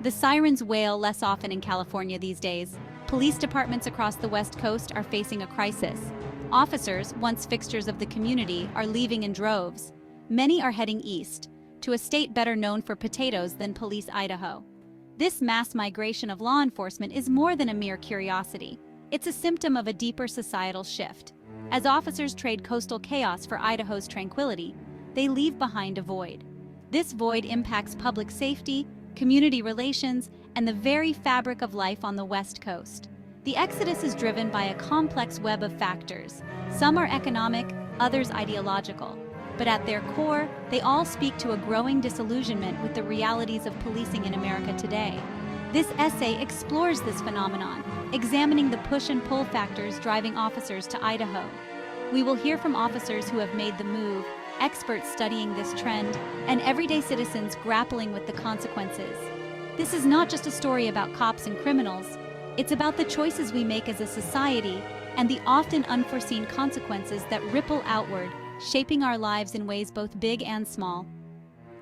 The sirens wail less often in California these days. Police departments across the West Coast are facing a crisis. Officers, once fixtures of the community, are leaving in droves. Many are heading east, to a state better known for potatoes than police Idaho. This mass migration of law enforcement is more than a mere curiosity. It's a symptom of a deeper societal shift. As officers trade coastal chaos for Idaho's tranquility, they leave behind a void. This void impacts public safety, community relations, and the very fabric of life on the West Coast. The exodus is driven by a complex web of factors. Some are economic, others ideological. But at their core, they all speak to a growing disillusionment with the realities of policing in America today. This essay explores this phenomenon, examining the push and pull factors driving officers to Idaho. We will hear from officers who have made the move, experts studying this trend, and everyday citizens grappling with the consequences. This is not just a story about cops and criminals. It's about the choices we make as a society and the often unforeseen consequences that ripple outward, shaping our lives in ways both big and small.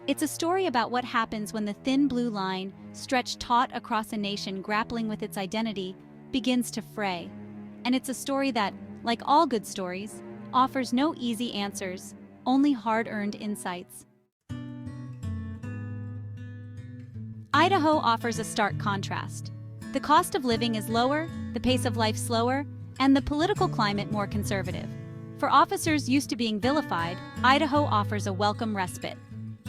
It's a story about what happens when the thin blue line, stretched taut across a nation grappling with its identity, begins to fray. And it's a story that, like all good stories, offers no easy answers, only hard-earned insights. Idaho offers a stark contrast. The cost of living is lower, the pace of life slower, and the political climate more conservative. For officers used to being vilified, Idaho offers a welcome respite.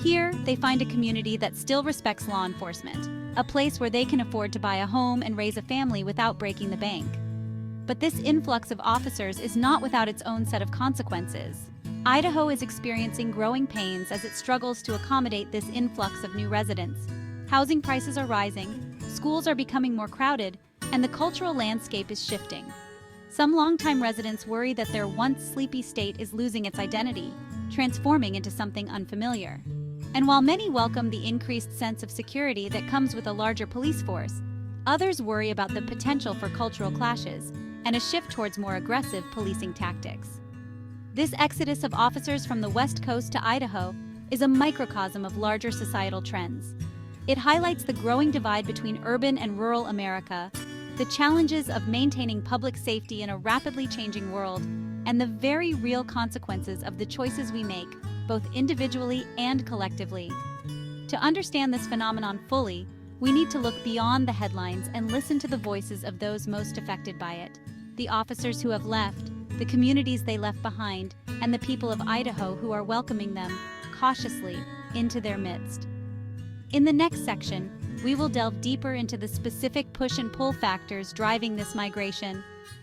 Here, they find a community that still respects law enforcement, a place where they can afford to buy a home and raise a family without breaking the bank. But this influx of officers is not without its own set of consequences. Idaho is experiencing growing pains as it struggles to accommodate this influx of new residents. Housing prices are rising, schools are becoming more crowded, and the cultural landscape is shifting. Some longtime residents worry that their once sleepy state is losing its identity, transforming into something unfamiliar. And while many welcome the increased sense of security that comes with a larger police force, others worry about the potential for cultural clashes and a shift towards more aggressive policing tactics. This exodus of officers from the West Coast to Idaho is a microcosm of larger societal trends. It highlights the growing divide between urban and rural America, the challenges of maintaining public safety in a rapidly changing world, and the very real consequences of the choices we make, both individually and collectively. To understand this phenomenon fully, we need to look beyond the headlines and listen to the voices of those most affected by it, the officers who have left, the communities they left behind, and the people of Idaho who are welcoming them, cautiously, into their midst. In the next section, we will delve deeper into the specific push and pull factors driving this migration,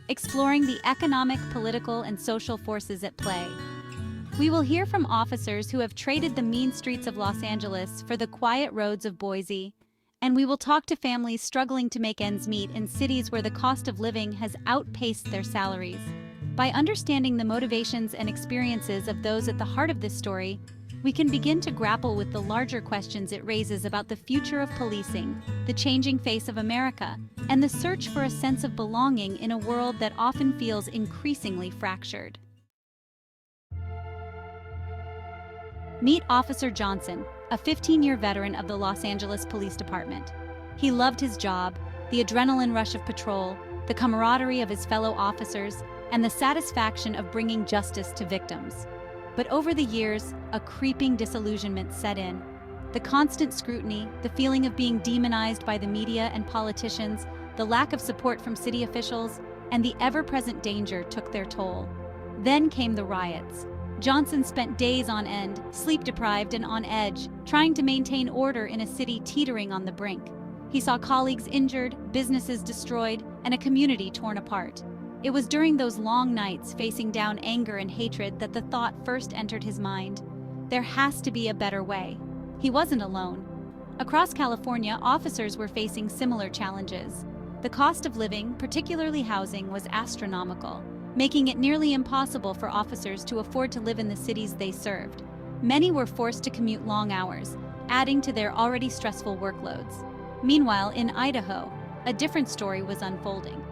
exploring the economic, political, and social forces at play. We will hear from officers who have traded the mean streets of Los Angeles for the quiet roads of Boise, and we will talk to families struggling to make ends meet in cities where the cost of living has outpaced their salaries. By understanding the motivations and experiences of those at the heart of this story, we can begin to grapple with the larger questions it raises about the future of policing, the changing face of America, and the search for a sense of belonging in a world that often feels increasingly fractured. Meet Officer Johnson, a 15-year veteran of the Los Angeles Police Department. He loved his job, the adrenaline rush of patrol, the camaraderie of his fellow officers, and the satisfaction of bringing justice to victims. But over the years, a creeping disillusionment set in. The constant scrutiny, the feeling of being demonized by the media and politicians, the lack of support from city officials, and the ever-present danger took their toll. Then came the riots. Johnson spent days on end, sleep-deprived and on edge, trying to maintain order in a city teetering on the brink. He saw colleagues injured, businesses destroyed, and a community torn apart. It was during those long nights facing down anger and hatred that the thought first entered his mind. There has to be a better way. He wasn't alone. Across California, officers were facing similar challenges. The cost of living, particularly housing, was astronomical, making it nearly impossible for officers to afford to live in the cities they served. Many were forced to commute long hours, adding to their already stressful workloads. Meanwhile, in Idaho, a different story was unfolding.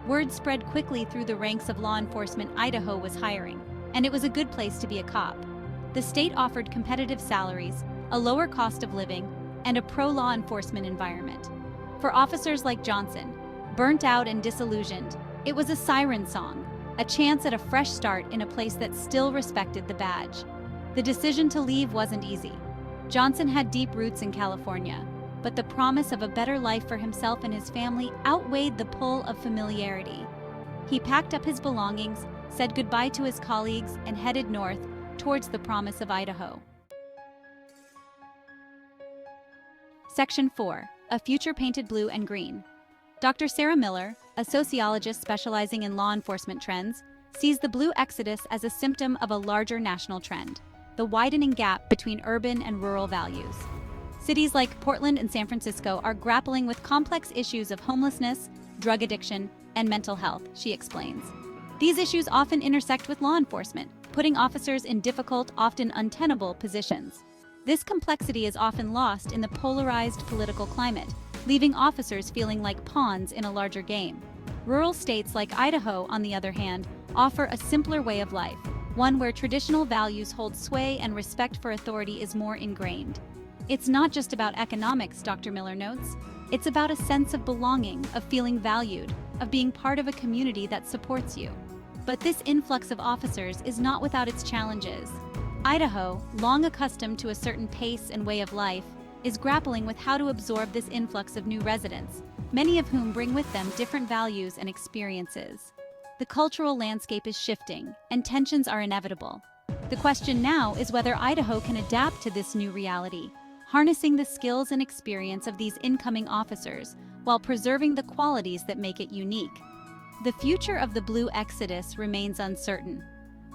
Word spread quickly through the ranks of law enforcement Idaho was hiring, and it was a good place to be a cop. The state offered competitive salaries, a lower cost of living, and a pro-law enforcement environment. For officers like Johnson, burnt out and disillusioned, it was a siren song, a chance at a fresh start in a place that still respected the badge. The decision to leave wasn't easy. Johnson had deep roots in California, but the promise of a better life for himself and his family outweighed the pull of familiarity. He packed up his belongings, said goodbye to his colleagues, and headed north towards the promise of Idaho. Section 4. A Future Painted Blue and Green. Dr. Sarah Miller, a sociologist specializing in law enforcement trends, sees the blue exodus as a symptom of a larger national trend, the widening gap between urban and rural values. Cities like Portland and San Francisco are grappling with complex issues of homelessness, drug addiction, and mental health, she explains. These issues often intersect with law enforcement, putting officers in difficult, often untenable positions. This complexity is often lost in the polarized political climate, leaving officers feeling like pawns in a larger game. Rural states like Idaho, on the other hand, offer a simpler way of life, one where traditional values hold sway and respect for authority is more ingrained. It's not just about economics, Dr. Miller notes. It's about a sense of belonging, of feeling valued, of being part of a community that supports you. But this influx of officers is not without its challenges. Idaho, long accustomed to a certain pace and way of life, is grappling with how to absorb this influx of new residents, many of whom bring with them different values and experiences. The cultural landscape is shifting, and tensions are inevitable. The question now is whether Idaho can adapt to this new reality, harnessing the skills and experience of these incoming officers while preserving the qualities that make it unique. The future of the blue exodus remains uncertain.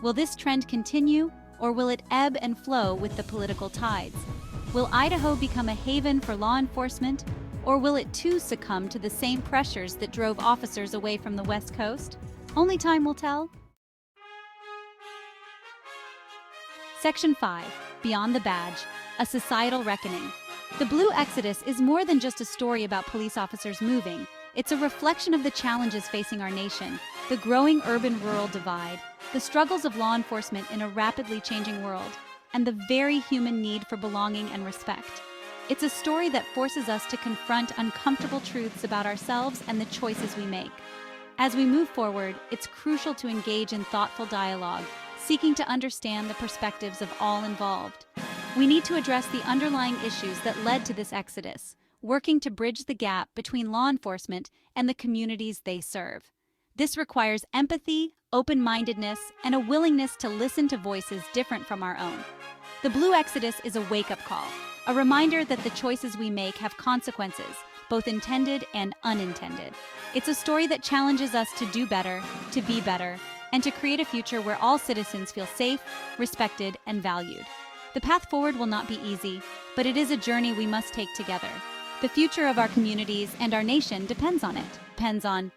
Will this trend continue, or will it ebb and flow with the political tides? Will Idaho become a haven for law enforcement, or will it too succumb to the same pressures that drove officers away from the West Coast? Only time will tell. Section 5. Beyond the Badge, a Societal Reckoning. The Blue Exodus is more than just a story about police officers moving. It's a reflection of the challenges facing our nation, the growing urban-rural divide, the struggles of law enforcement in a rapidly changing world, and the very human need for belonging and respect. It's a story that forces us to confront uncomfortable truths about ourselves and the choices we make. As we move forward, it's crucial to engage in thoughtful dialogue, seeking to understand the perspectives of all involved. We need to address the underlying issues that led to this exodus, working to bridge the gap between law enforcement and the communities they serve. This requires empathy, open-mindedness, and a willingness to listen to voices different from our own. The Blue Exodus is a wake-up call, a reminder that the choices we make have consequences, both intended and unintended. It's a story that challenges us to do better, to be better, and to create a future where all citizens feel safe, respected, and valued. The path forward will not be easy, but it is a journey we must take together. The future of our communities and our nation depends on